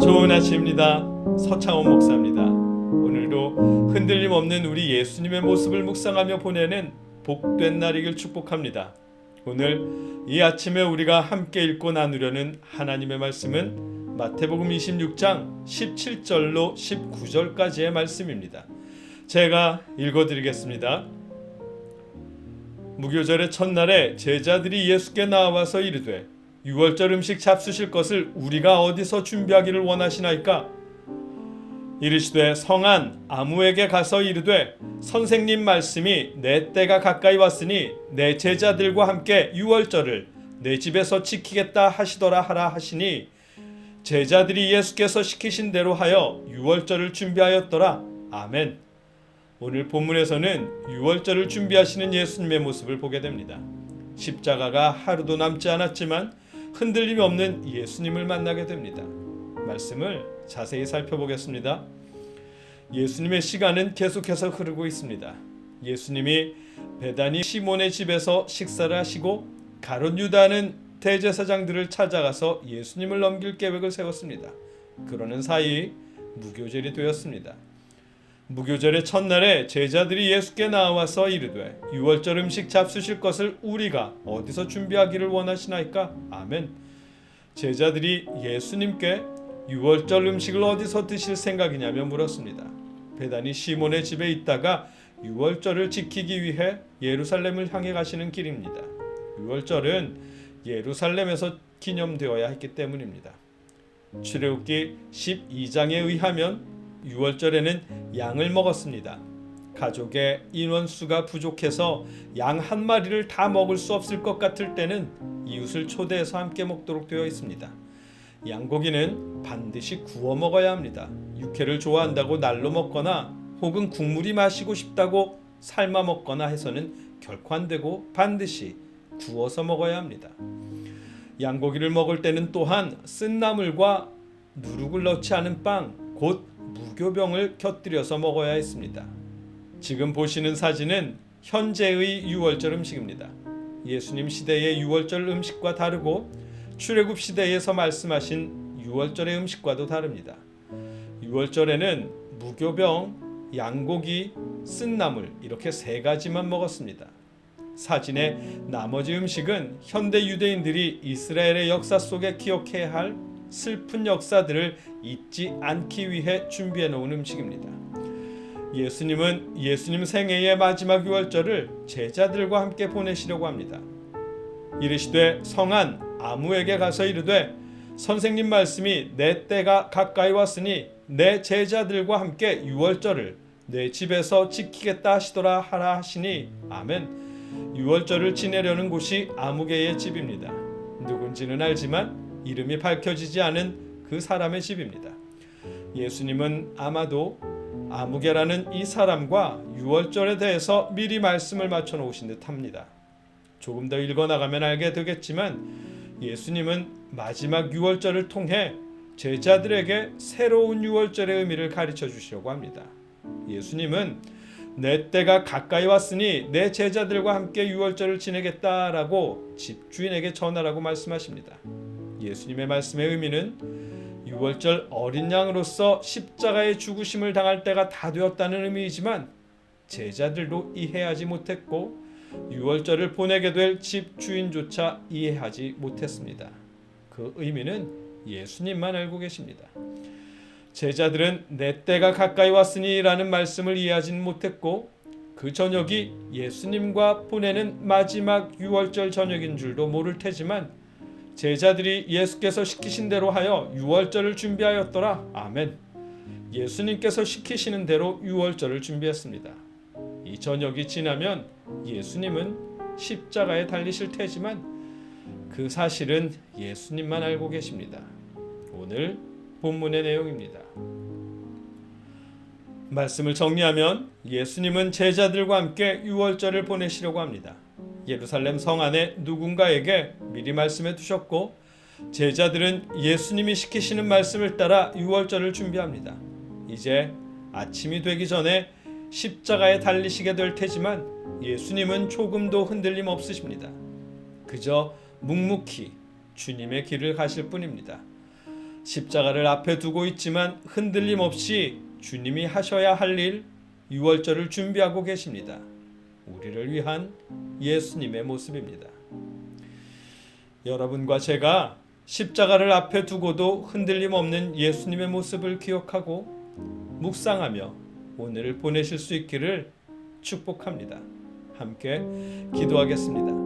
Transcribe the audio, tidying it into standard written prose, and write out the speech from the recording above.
좋은 아침입니다. 서창원 목사입니다. 오늘도 흔들림 없는 우리 예수님의 모습을 묵상하며 보내는 복된 날이길 축복합니다. 오늘 이 아침에 우리가 함께 읽고 나누려는 하나님의 말씀은 마태복음 26장 17절로 19절까지의 말씀입니다. 제가 읽어드리겠습니다. 무교절의 첫날에 제자들이 예수께 나와서 이르되 유월절 음식 잡수실 것을 우리가 어디서 준비하기를 원하시나이까? 이르시되 성안 아무에게 가서 이르되 선생님 말씀이 내 때가 가까이 왔으니 내 제자들과 함께 유월절을 내 집에서 지키겠다 하시더라 하라 하시니 제자들이 예수께서 시키신 대로 하여 유월절을 준비하였더라. 아멘. 오늘 본문에서는 유월절을 준비하시는 예수님의 모습을 보게 됩니다. 십자가가 하루도 남지 않았지만 흔들림이 없는 예수님을 만나게 됩니다. 말씀을 자세히 살펴보겠습니다. 예수님의 시간은 계속해서 흐르고 있습니다. 예수님이 베다니 시몬의 집에서 식사를 하시고 가룟 유다는 대제사장들을 찾아가서 예수님을 넘길 계획을 세웠습니다. 그러는 사이 무교절이 되었습니다. 무교절의 첫날에 제자들이 예수께 나와서 이르되 유월절 음식 잡수실 것을 우리가 어디서 준비하기를 원하시나이까? 아멘. 제자들이 예수님께 유월절 음식을 어디서 드실 생각이냐며 물었습니다. 베다니 시몬의 집에 있다가 유월절을 지키기 위해 예루살렘을 향해 가시는 길입니다. 유월절은 예루살렘에서 기념되어야 했기 때문입니다. 출애굽기 12장에 의하면 유월절에는 양을 먹었습니다. 가족의 인원수가 부족해서 양 한 마리를 다 먹을 수 없을 것 같을 때는 이웃을 초대해서 함께 먹도록 되어 있습니다. 양고기는 반드시 구워 먹어야 합니다. 육회를 좋아한다고 날로 먹거나 혹은 국물이 마시고 싶다고 삶아 먹거나 해서는 결코 안 되고 반드시 구워서 먹어야 합니다. 양고기를 먹을 때는 또한 쓴 나물과 누룩을 넣지 않은 빵, 곧 무교병을 곁들여서 먹어야 했습니다. 지금 보시는 사진은 현재의 유월절 음식입니다. 예수님 시대의 유월절 음식과 다르고 출애굽 시대에서 말씀하신 유월절의 음식과도 다릅니다. 유월절에는 무교병, 양고기, 쓴나물 이렇게 세 가지만 먹었습니다. 사진의 나머지 음식은 현대 유대인들이 이스라엘의 역사 속에 기억해야 할 슬픈 역사들을 잊지 않기 위해 준비해 놓은 음식입니다. 예수님은 예수님 생애의 마지막 유월절을 제자들과 함께 보내시려고 합니다. 이르시되 성안 아무에게 가서 이르되 선생님 말씀이 내 때가 가까이 왔으니 내 제자들과 함께 유월절을 내 집에서 지키겠다 하시더라 하라 하시니 아멘. 유월절을 지내려는 곳이 아무개의 집입니다. 누군지는 알지만 이름이 밝혀지지 않은 그 사람의 집입니다. 예수님은 아마도 아무개라는 이 사람과 유월절에 대해서 미리 말씀을 맞춰 놓으신 듯합니다. 조금 더 읽어나가면 알게 되겠지만 예수님은 마지막 유월절을 통해 제자들에게 새로운 유월절의 의미를 가르쳐 주시려고 합니다. 예수님은 내 때가 가까이 왔으니 내 제자들과 함께 유월절을 지내겠다라고 집주인에게 전하라고 말씀하십니다. 예수님의 말씀의 의미는 유월절 어린 양으로서 십자가의 죽으심을 당할 때가 다 되었다는 의미이지만 제자들도 이해하지 못했고 유월절을 보내게 될 집주인조차 이해하지 못했습니다. 그 의미는 예수님만 알고 계십니다. 제자들은 내 때가 가까이 왔으니 라는 말씀을 이해하지 못했고 그 저녁이 예수님과 보내는 마지막 유월절 저녁인 줄도 모를 테지만 제자들이 예수께서 시키신 대로 하여 유월절을 준비하였더라. 아멘. 예수님께서 시키시는 대로 유월절을 준비했습니다. 이 저녁이 지나면 예수님은 십자가에 달리실 테지만 그 사실은 예수님만 알고 계십니다. 오늘 본문의 내용입니다. 말씀을 정리하면 예수님은 제자들과 함께 유월절을 보내시려고 합니다. 예루살렘 성 안에 누군가에게 미리 말씀해 두셨고 제자들은 예수님이 시키시는 말씀을 따라 유월절을 준비합니다. 이제 아침이 되기 전에 십자가에 달리시게 될 테지만 예수님은 조금도 흔들림 없으십니다. 그저 묵묵히 주님의 길을 가실 뿐입니다. 십자가를 앞에 두고 있지만 흔들림 없이 주님이 하셔야 할 일, 유월절을 준비하고 계십니다. 우리를 위한 예수님의 모습입니다. 여러분과 제가 십자가를 앞에 두고도 흔들림 없는 예수님의 모습을 기억하고 묵상하며 오늘을 보내실 수 있기를 축복합니다. 함께 기도하겠습니다.